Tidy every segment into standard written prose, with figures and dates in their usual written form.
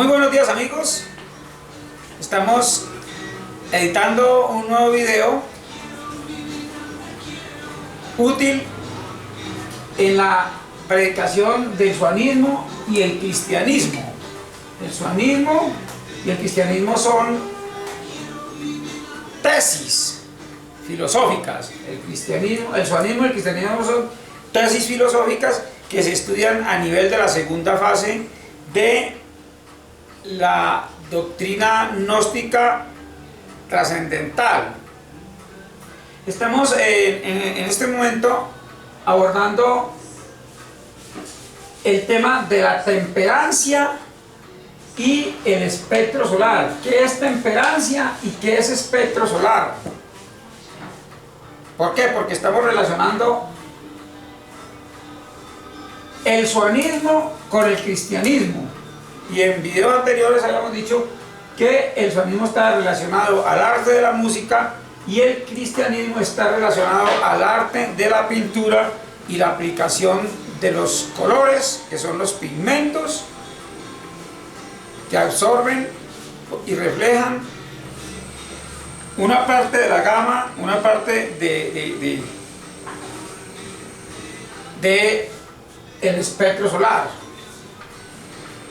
Muy buenos días, amigos. Estamos editando un nuevo video útil en la predicación del suanismo y el cristianismo. El suanismo y el cristianismo son tesis filosóficas. El suanismo y el cristianismo son tesis filosóficas que se estudian a nivel de la segunda fase de la doctrina gnóstica trascendental. Estamos en este momento abordando el tema de la temperancia y el espectro solar. ¿Qué es temperancia y qué es espectro solar? ¿Por qué? Porque estamos relacionando el suanismo con el cristianismo. Y en videos anteriores habíamos dicho que el suanismo está relacionado al arte de la música y el cristianismo está relacionado al arte de la pintura y la aplicación de los colores, que son los pigmentos que absorben y reflejan una parte de la gama, una parte de el espectro solar.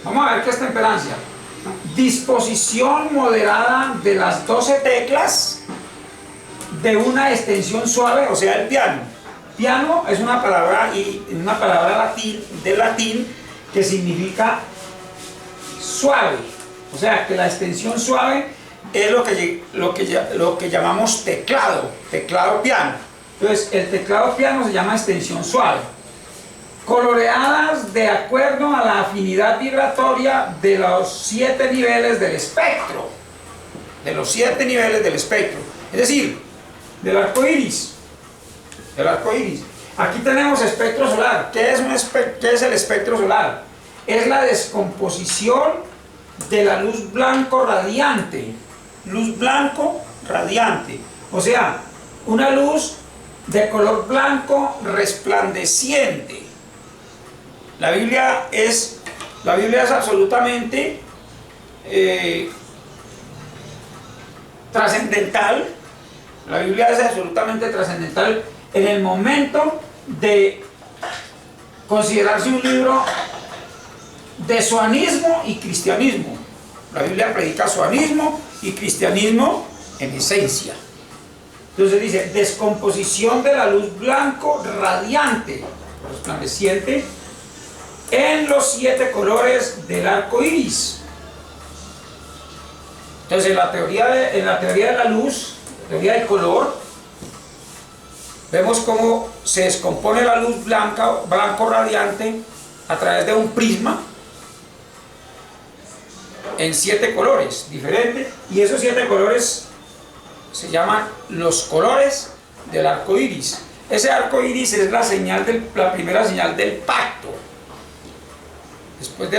Vamos a ver qué es temperancia. Disposición moderada de las 12 teclas de una extensión suave, o sea, el piano. Piano es una palabra del latín que significa suave. O sea, que la extensión suave es lo que llamamos teclado piano. Entonces, el teclado piano se llama extensión suave. Coloreadas de acuerdo a la afinidad vibratoria de los 7 niveles del espectro. De los 7 niveles del espectro. Es decir, del arco iris. Aquí tenemos espectro solar. ¿Qué es el espectro solar? Es la descomposición de la luz blanco radiante. Luz blanco radiante. O sea, una luz de color blanco resplandeciente. La Biblia es absolutamente trascendental. La Biblia es absolutamente trascendental en el momento de considerarse un libro de suanismo y cristianismo. La Biblia predica suanismo y cristianismo en esencia. Entonces dice, descomposición de la luz blanco radiante, resplandeciente, en los 7 colores del arco iris. Entonces, en la teoría de la luz, teoría del color, vemos cómo se descompone la luz blanco radiante a través de un prisma en 7 colores diferentes, y esos 7 colores se llaman los colores del arco iris. Ese arco iris es la primera señal del pacto. Después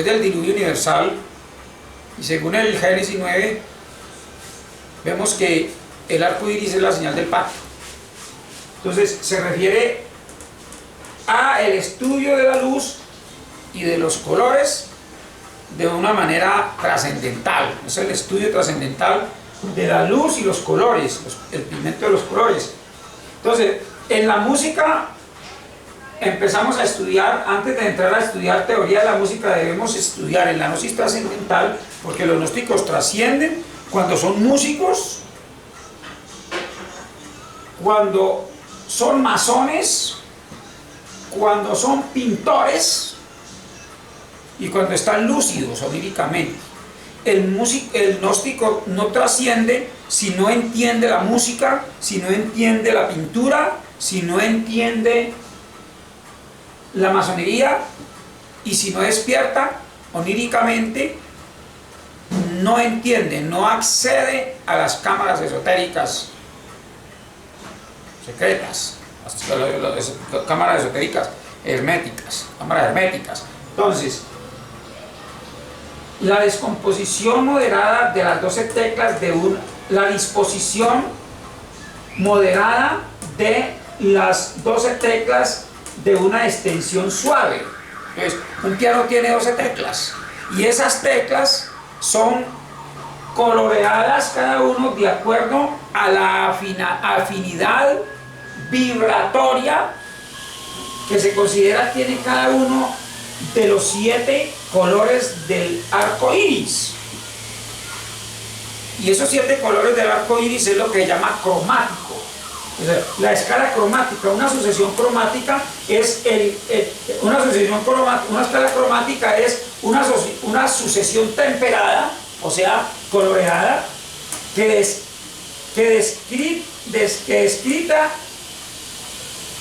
del diluvio universal, y según el Génesis 9, vemos que el arco iris es la señal del pacto. Entonces se refiere a el estudio de la luz y de los colores de una manera trascendental. Es el estudio trascendental de la luz y los colores, el pigmento de los colores. Entonces, en la música empezamos a estudiar, antes de entrar a estudiar teoría de la música, debemos estudiar en la gnosis trascendental, porque los gnósticos trascienden cuando son músicos, cuando son masones, cuando son pintores y cuando están lúcidos oníricamente. El gnóstico no trasciende si no entiende la música, si no entiende la pintura, si no entiende la masonería, y si no despierta oníricamente, no entiende, no accede a las cámaras esotéricas secretas, las cámaras esotéricas herméticas, cámaras herméticas. Entonces, la descomposición moderada de las 12 teclas la disposición moderada de las 12 teclas de una extensión suave. Entonces, un piano tiene 12 teclas Y esas teclas son coloreadas cada uno de acuerdo a la afinidad vibratoria que se considera tiene cada uno de los 7 colores del arco iris. Y esos 7 colores del arco iris es lo que se llama cromático. O sea, la escala cromática, una sucesión cromática es una escala cromática es una sucesión temperada, o sea, coloreada, que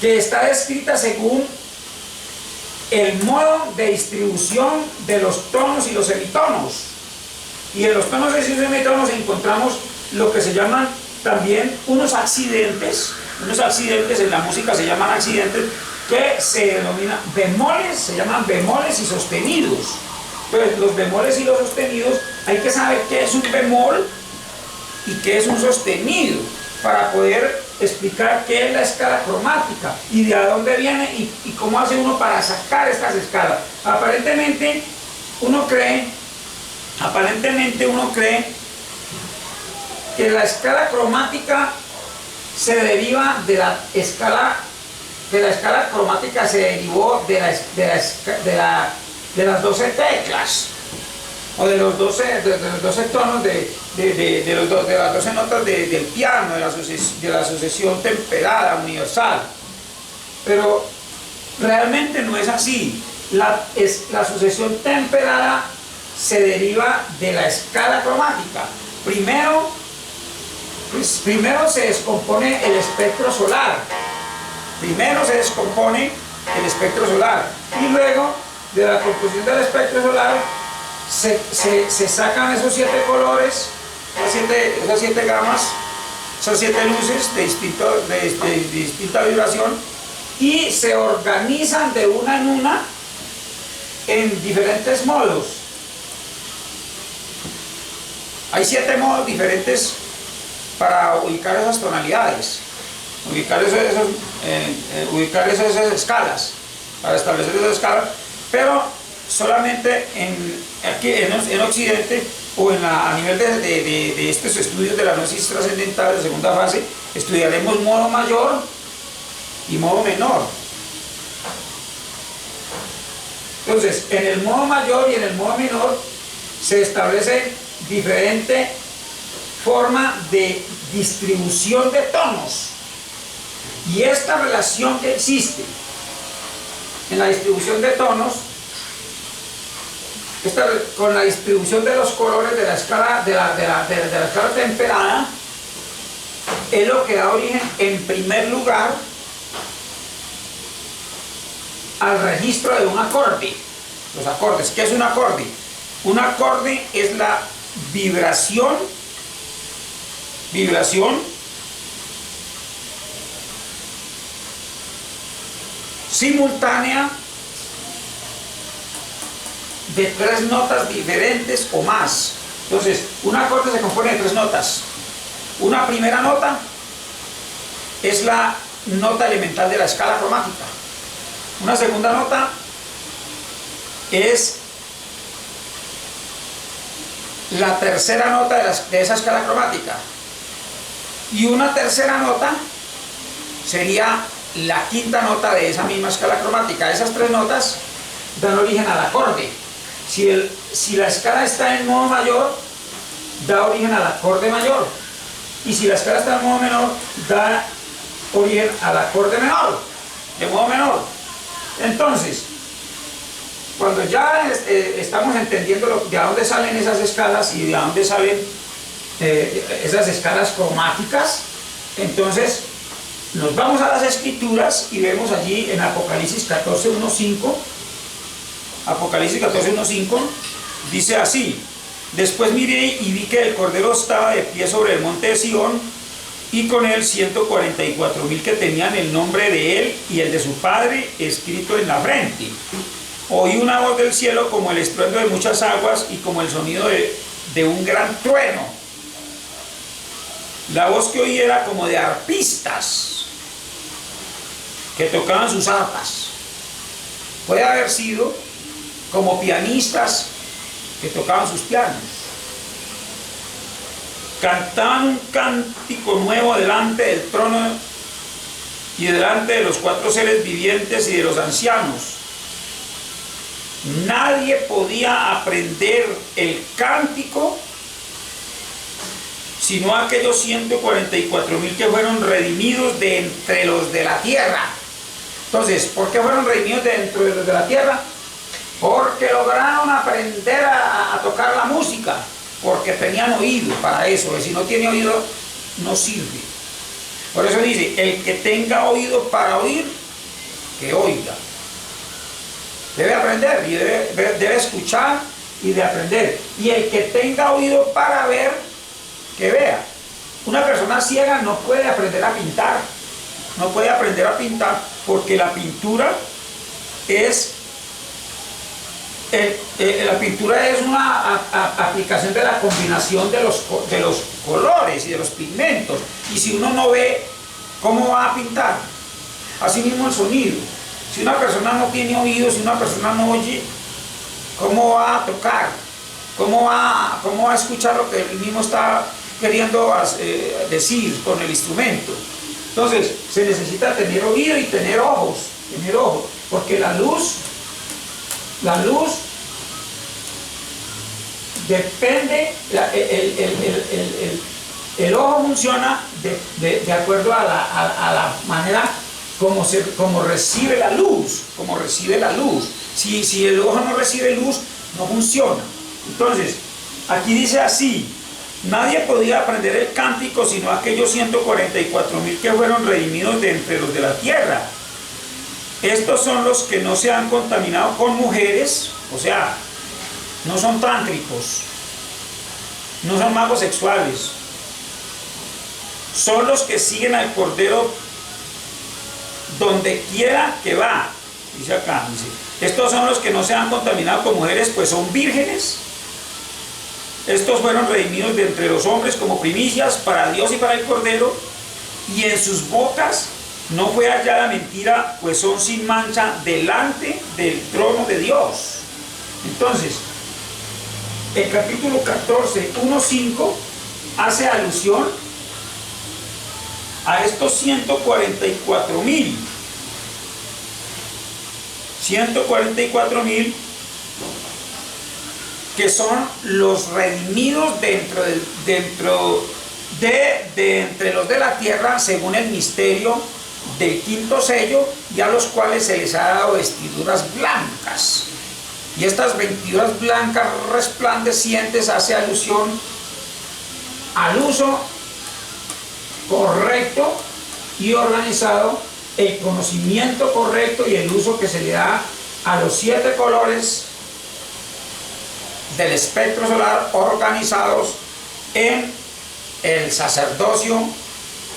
está descrita según el modo de distribución de los tonos y los semitonos. Y en los tonos y semitonos encontramos lo que se llaman también unos accidentes en la música se llaman accidentes, que se denominan bemoles, se llaman bemoles y sostenidos. Entonces, los bemoles y los sostenidos, hay que saber qué es un bemol y qué es un sostenido, para poder explicar qué es la escala cromática y de dónde viene y cómo hace uno para sacar estas escalas. Aparentemente uno cree que la escala cromática se deriva de la escala, que la escala cromática se derivó de las 12 teclas, o de los 12 tonos de las 12 notas del piano, de la sucesión temperada universal. Pero realmente no es así. La sucesión temperada se deriva de la escala cromática. Primero se descompone el espectro solar. Y luego de la composición del espectro solar se sacan esos 7 colores, esas 7 gamas, esas 7 luces de distinta vibración, y se organizan de una en una en diferentes modos. Hay 7 modos diferentes para ubicar esas tonalidades, ubicar esas escalas, para establecer esas escalas, pero solamente aquí en Occidente, o a nivel de estos estudios de la gnosis trascendental de segunda fase, estudiaremos modo mayor y modo menor. Entonces, en el modo mayor y en el modo menor se establece diferente forma de distribución de tonos, y esta relación que existe en la distribución de tonos, con la distribución de los colores de la escala de la escala temperada, es lo que da origen en primer lugar al registro de un acorde. Los acordes. ¿Qué es un acorde? Un acorde es la vibración simultánea de 3 notas diferentes o más. Entonces, un acorde se compone de 3 notas. Una primera nota es la nota elemental de la escala cromática. Una segunda nota es la tercera nota de esa escala cromática. Y una tercera nota sería la quinta nota de esa misma escala cromática. Esas 3 notas dan origen al acorde. Si la escala está en modo mayor, da origen al acorde mayor. Y si la escala está en modo menor, da origen al acorde menor, de modo menor. Entonces, cuando ya estamos entendiendo de dónde salen esas escalas y de dónde salen esas escalas cromáticas, entonces nos vamos a las escrituras y vemos allí en Apocalipsis 14:1-5. Apocalipsis 14:1-5 dice así: después miré y vi que el Cordero estaba de pie sobre el monte de Sión, y con él 144,000 que tenían el nombre de él y el de su padre escrito en la frente. Oí una voz del cielo como el estruendo de muchas aguas y como el sonido de un gran trueno. La voz que oí era como de arpistas que tocaban sus arpas. Puede haber sido como pianistas que tocaban sus pianos. Cantaban un cántico nuevo delante del trono y delante de los 4 seres vivientes y de los ancianos. Nadie podía aprender el cántico sino aquellos 144,000 que fueron redimidos de entre los de la tierra. Entonces, ¿por qué fueron redimidos de entre los de la tierra? Porque lograron aprender a tocar la música, porque tenían oído para eso, y si no tiene oído, no sirve. Por eso dice, el que tenga oído para oír, que oiga. Debe aprender, y debe escuchar y de aprender. Y el que tenga oído para ver, que vea. Una persona ciega no puede aprender a pintar, no puede aprender a pintar, porque la pintura es una aplicación de la combinación de los colores y de los pigmentos, y si uno no ve, ¿cómo va a pintar? Asimismo el sonido. Si una persona no tiene oído, si una persona no oye, ¿cómo va a tocar? ¿Cómo va a escuchar lo que él mismo está queriendo decir con el instrumento? Entonces, se necesita tener oído y tener ojos, porque la luz depende, el ojo funciona de acuerdo a la manera como recibe la luz, si el ojo no recibe luz, no funciona. Entonces, aquí dice así: nadie podía aprender el cántico sino aquellos 144,000 que fueron redimidos de entre los de la tierra. Estos son los que no se han contaminado con mujeres, o sea, no son tántricos, no son magos sexuales, son los que siguen al Cordero donde quiera que va. Dice acá, estos son los que no se han contaminado con mujeres, pues son vírgenes. Estos fueron redimidos de entre los hombres como primicias para Dios y para el Cordero, y en sus bocas no fue hallada mentira, pues son sin mancha delante del trono de Dios. Entonces, el capítulo 14, 1:5 hace alusión a estos 144,000. 144,000 que son los redimidos de entre los de la tierra, según el misterio del quinto sello, y a los cuales se les ha dado vestiduras blancas. Y estas vestiduras blancas resplandecientes hace alusión al uso correcto y organizado, el conocimiento correcto y el uso que se le da a los 7 colores del espectro solar, organizados en el sacerdocio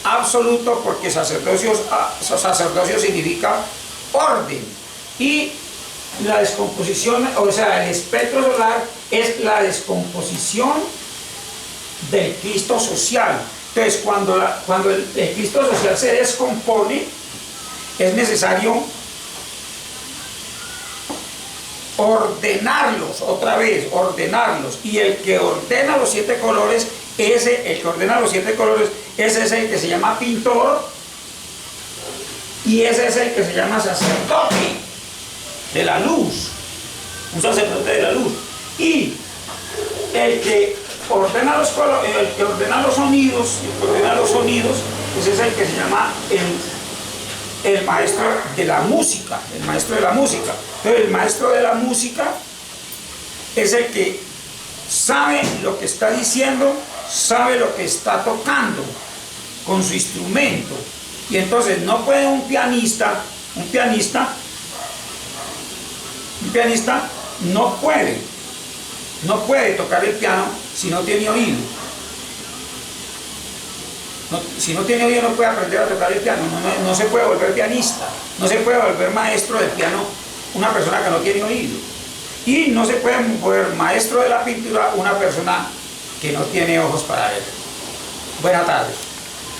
absoluto, porque sacerdocio significa orden, y la descomposición, o sea, el espectro solar es la descomposición del Cristo social. Entonces, cuando el Cristo social se descompone, es necesario ordenarlos, otra vez, ordenarlos. Y el que ordena los 7 colores, ese es el que se llama pintor, y ese es el que se llama sacerdote de la luz, un sacerdote de la luz. Y el que ordena los colores, el que ordena los sonidos, ese es el que se llama el maestro de la música, Entonces, el maestro de la música es el que sabe lo que está diciendo, sabe lo que está tocando con su instrumento. Y entonces no puede un pianista no puede tocar el piano si no tiene oído. Si no tiene oído, no puede aprender a tocar el piano, no se puede volver pianista, no se puede volver maestro del piano una persona que no tiene oído, y no se puede volver maestro de la pintura una persona que no tiene ojos para ver. Buenas tardes.